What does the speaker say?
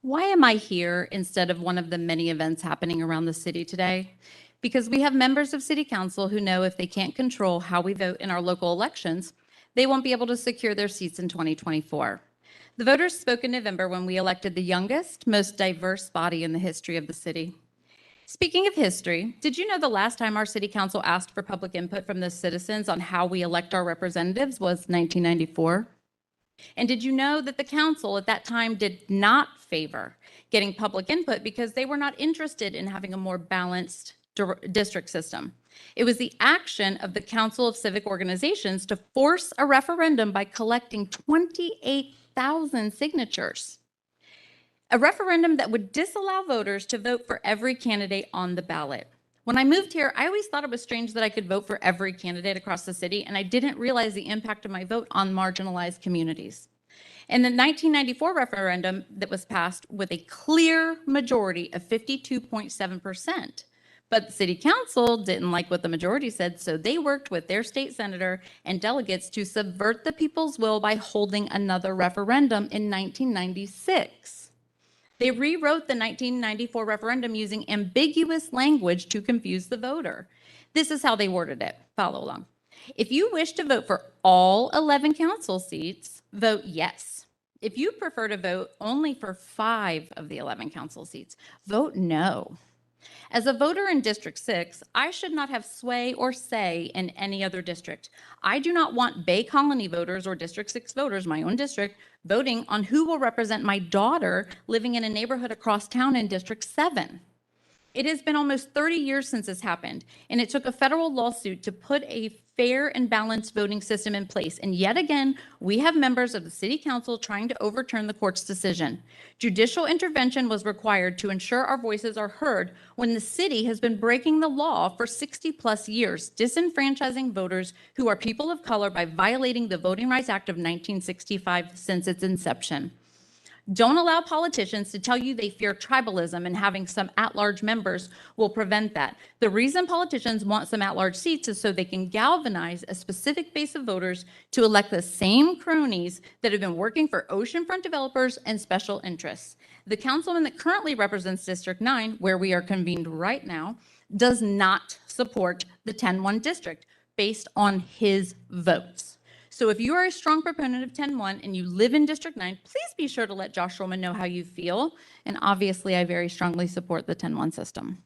Why am I here instead of one of the many events happening around the city today? Because we have members of City Council who know if they can't control how we vote in our local elections, they won't be able to secure their seats in 2024. The voters spoke in November when we elected the youngest, most diverse body in the history of the city. Speaking of history, did you know the last time our City Council asked for public input from the citizens on how we elect our representatives was 1994? And did you know that the council at that time did not favor getting public input because they were not interested in having a more balanced district system? It was the action of the Council of Civic Organizations to force a referendum by collecting 28,000 signatures. A referendum that would disallow voters to vote for every candidate on the ballot. When I moved here, I always thought it was strange that I could vote for every candidate across the city, and I didn't realize the impact of my vote on marginalized communities. In the 1994 referendum that was passed with a clear majority of 52.7%, but the city council didn't like what the majority said, so they worked with their state senator and delegates to subvert the people's will by holding another referendum in 1996. They rewrote the 1994 referendum using ambiguous language to confuse the voter. This is how they worded it. Follow along. If you wish to vote for all 11 council seats, vote yes. If you prefer to vote only for 5 of the 11 council seats, vote no. As a voter in District 6, I should not have sway or say in any other district. I do not want Bay Colony voters or District 6 voters, my own district, voting on who will represent my daughter living in a neighborhood across town in District 7. It has been almost 30 years since this happened, and it took a federal lawsuit to put a fair and balanced voting system in place. And yet again, we have members of the city council trying to overturn the court's decision. Judicial intervention was required to ensure our voices are heard when the city has been breaking the law for 60 plus years, disenfranchising voters who are people of color by violating the Voting Rights Act of 1965 since its inception. Don't allow politicians to tell you they fear tribalism and having some at-large members will prevent that. The reason politicians want some at-large seats is so they can galvanize a specific base of voters to elect the same cronies that have been working for oceanfront developers and special interests. The councilman that currently represents District 9, where we are convened right now, does not support the 10-1 district based on his votes. So if you are a strong proponent of 10-1 and you live in District 9, please be sure to let Josh Roman know how you feel. And obviously, I very strongly support the 10-1 system.